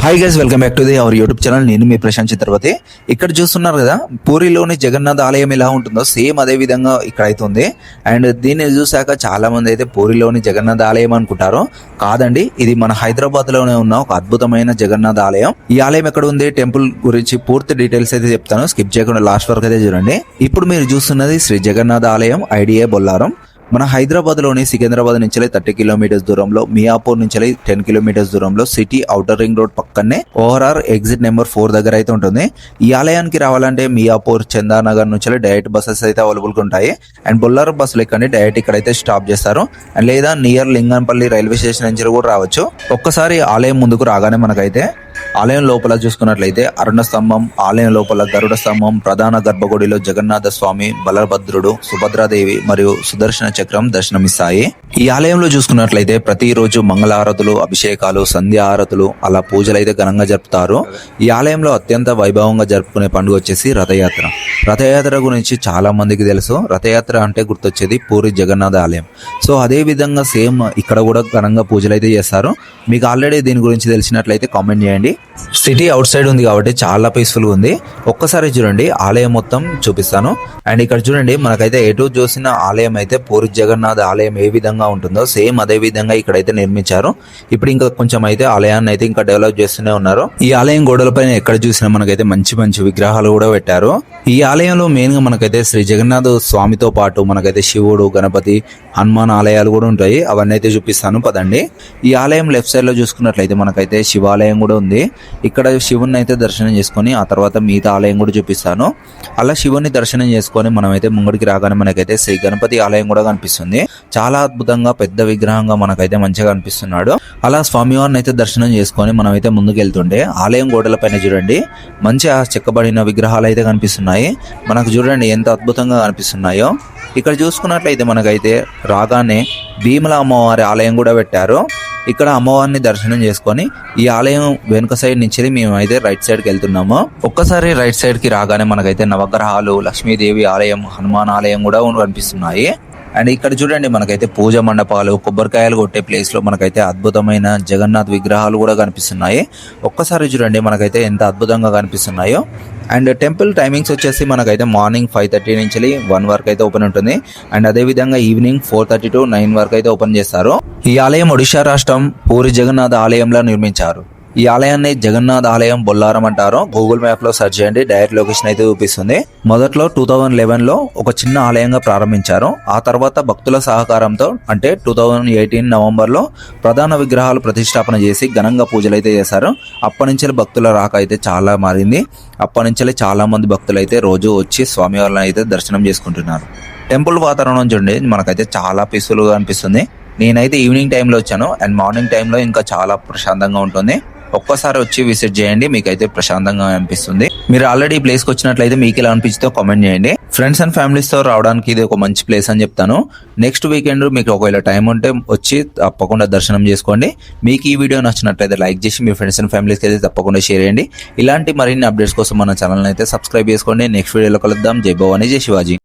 Hi guys, welcome back to the our YouTube channel. నేను మీ ప్రశాంత్ చిత్రపతి. ఇక్కడ చూస్తున్నారు కదా, పూరిలోని జగన్నాథ ఆలయం ఎలా ఉంటుందో సేమ్ అదే విధంగా ఇక్కడ అయితే ఉంది. అండ్ దీన్ని చూసాక చాలా మంది అయితే పూరిలోని జగన్నాథ ఆలయం అనుకుంటారు. కాదండి, ఇది మన హైదరాబాద్ లోనే ఉన్న ఒక అద్భుతమైన జగన్నాథ ఆలయం. ఈ ఆలయం ఎక్కడ ఉంది, టెంపుల్ గురించి పూర్తి డీటెయిల్స్ అయితే చెప్తాను. స్కిప్ చేయకుండా లాస్ట్ వరకు అయితే చూడండి. ఇప్పుడు మీరు చూస్తున్నది శ్రీ జగన్నాథ ఆలయం, ఐడిఏ బొల్లారం. మన హైదరాబాద్ లోని సికింద్రాబాద్ నుంచి 30 కిలోమీటర్స్ దూరంలో, మియాపూర్ నుంచి 10 కిలోమీటర్స్ దూరంలో, సిటీ ఔటర్ రింగ్ రోడ్ పక్కనే ఓఆర్ఆర్ ఎగ్జిట్ నెంబర్ 4 దగ్గర అయితే ఉంటుంది. ఈ ఆలయానికి రావాలంటే మియాపూర్, చందానగర్ నుంచి డైరెక్ట్ బస్సెస్ అయితే అవైలబుల్ గా ఉంటాయి. అండ్ బొల్లారం బస్సులు ఎక్కండి, డైరెక్ట్ ఇక్కడైతే స్టాప్ చేస్తారు. అండ్ లేదా నియర్ లింగంపల్లి రైల్వే స్టేషన్ నుంచి కూడా రావచ్చు. ఒక్కసారి ఆలయం ముందుకు రాగానే మనకైతే ఆలయం లోపల చూసుకున్నట్లయితే అరుణ స్తంభం, ఆలయం లోపల గరుడ స్తంభం, ప్రధాన గర్భగుడిలో జగన్నాథ స్వామి, బలభద్రుడు, సుభద్రాదేవి మరియు సుదర్శన చక్రం దర్శనమిస్తాయి. ఈ ఆలయంలో చూసుకున్నట్లయితే ప్రతిరోజు మంగళారతులు, అభిషేకాలు, సంధ్యా ఆరతులు, అలా పూజలు అయితే ఘనంగా జరుపుతారు. ఈ ఆలయంలో అత్యంత వైభవంగా జరుపుకునే పండుగ వచ్చేసి రథయాత్ర. రథయాత్ర గురించి చాలా మందికి తెలుసు. రథయాత్ర అంటే గుర్తొచ్చేది పూరి జగన్నాథ ఆలయం. సో అదే విధంగా సేమ్ ఇక్కడ కూడా ఘనంగా పూజలు అయితే చేస్తారు. మీకు ఆల్రెడీ దీని గురించి తెలిసినట్లయితే కామెంట్ చేయండి. సిటీ అవుట్ సైడ్ ఉంది కాబట్టి చాలా పీస్ఫుల్ గా ఉంది. ఒక్కసారి చూడండి, ఆలయం మొత్తం చూపిస్తాను. అండ్ ఇక్కడ చూడండి, మనకైతే ఎటు చూసిన ఆలయం అయితే పూరి జగన్నాథ ఆలయం ఏ విధంగా ఉంటుందో సేమ్ అదే విధంగా ఇక్కడైతే నిర్మించారు. ఇప్పుడు ఇంకా కొంచెం అయితే ఆలయాన్ని అయితే ఇంకా డెవలప్ చేస్తూనే ఉన్నారు. ఈ ఆలయం గోడలపైన ఎక్కడ చూసినా మనకైతే మంచి మంచి విగ్రహాలు కూడా పెట్టారు. ఈ ఆలయంలో మెయిన్ గా మనకైతే శ్రీ జగన్నాథ స్వామితో పాటు మనకైతే శివుడు, గణపతి, హనుమాన్ ఆలయాలు కూడా ఉంటాయి. అవన్నీ అయితే చూపిస్తాను పదండి. ఈ ఆలయం లెఫ్ట్ సైడ్ లో చూసుకున్నట్లయితే మనకైతే శివాలయం కూడా ఉంది. ఇక్కడ శివుని అయితే దర్శనం చేసుకొని ఆ తర్వాత మిగతా ఆలయం కూడా చూపిస్తాను. అలా శివుని దర్శనం చేసుకొని మనమైతే ముంగడికి రాగానే మనకైతే శ్రీ గణపతి ఆలయం కూడా కనిపిస్తుంది. చాలా అద్భుతంగా పెద్ద విగ్రహంగా మనకైతే మంచిగా కనిపిస్తున్నాడు. అలా స్వామివారిని అయితే దర్శనం చేసుకొని మనమైతే ముందుకు వెళ్తుంటే ఆలయం గోడల పైన చూడండి మంచిగా చెక్కబడిన విగ్రహాలు అయితే కనిపిస్తున్నాయి. మనకు చూడండి ఎంత అద్భుతంగా కనిపిస్తున్నాయో. ఇక్కడ చూసుకున్నట్లయితే మనకైతే రాగానే భీమల అమ్మవారి ఆలయం కూడా పెట్టారు. ఇక్కడ అమ్మవారిని దర్శనం చేసుకొని ఈ ఆలయం వెనుక సైడ్ నుంచి మేమైతే రైట్ సైడ్ కి వెళ్తున్నాము. ఒక్కసారి రైట్ సైడ్ కి రాగానే మనకైతే నవగ్రహాలు, లక్ష్మీదేవి ఆలయం, హనుమాన్ ఆలయం కూడా కనిపిస్తున్నాయి. అండ్ ఇక్కడ చూడండి మనకైతే పూజ మండపాలు, కొబ్బరికాయలు కొట్టే ప్లేస్ లో మనకైతే అద్భుతమైన జగన్నాథ్ విగ్రహాలు కూడా కనిపిస్తున్నాయి. ఒక్కసారి చూడండి మనకైతే ఎంత అద్భుతంగా కనిపిస్తున్నాయో. అండ్ టెంపుల్ టైమింగ్స్ వచ్చేసి మనకైతే మార్నింగ్ 5:30 నుంచి 1 వరకు అయితే ఓపెన్ ఉంటుంది. అండ్ అదే విధంగా ఈవినింగ్ 4:30 to 9 వరకు అయితే ఓపెన్ చేస్తారు. ఈ ఆలయం ఒడిశా రాష్ట్రం పూరి జగన్నాథ ఆలయంలో నిర్మించారు. ఈ ఆలయాన్ని జగన్నాథ ఆలయం బొల్లారం అంటారు. గూగుల్ మ్యాప్ లో సెర్చ్ చేయండి, డైరెక్ట్ లొకేషన్ అయితే చూపిస్తుంది. మొదట్లో 2011లో ఒక చిన్న ఆలయంగా ప్రారంభించారు. ఆ తర్వాత భక్తుల సహకారంతో అంటే 2018 నవంబర్లో ప్రధాన విగ్రహాలు ప్రతిష్టాపన చేసి ఘనంగా పూజలు అయితే చేశారు. అప్పటి నుంచి భక్తుల రాక అయితే చాలా మారింది. అప్పటి నుంచి చాలా మంది భక్తులు అయితే రోజు వచ్చి స్వామివారిని అయితే దర్శనం చేసుకుంటున్నారు. టెంపుల్ వాతావరణం చూడండి మనకైతే చాలా పీస్ఫుల్ గా అనిపిస్తుంది. నేనైతే ఈవినింగ్ టైంలో వచ్చాను. అండ్ మార్నింగ్ టైంలో ఇంకా చాలా ప్రశాంతంగా ఉంటుంది. ఒక్కసారి వచ్చి విజిట్ చేయండి, మీకైతే ప్రశాంతంగా అనిపిస్తుంది. మీరు ఆల్రెడీ ప్లేస్ కి వచ్చినట్లయితే మీకు ఎలా అనిపించిందో కామెంట్ చేయండి. ఫ్రెండ్స్ అండ్ ఫ్యామిలీస్ తో రావడానికి ఇది ఒక మంచి ప్లేస్ అని చెప్తాను. నెక్స్ట్ వీకెండ్ మీకు ఒకవేళ టైం ఉంటే వచ్చి తప్పకుండా దర్శనం చేసుకోండి. మీకు ఈ వీడియో నచ్చినట్లయితే లైక్ చేసి మీ ఫ్రెండ్స్ అండ్ ఫ్యామిలీస్కి అయితే తప్పకుండా షేర్ చేయండి. ఇలాంటి మరిన్ని అప్డేట్స్ కోసం మన ఛానల్ అయితే సబ్స్క్రైబ్ చేసుకోండి. నెక్స్ట్ వీడియోలో కలుద్దాం. జై భవానీ, జై శివాజీ.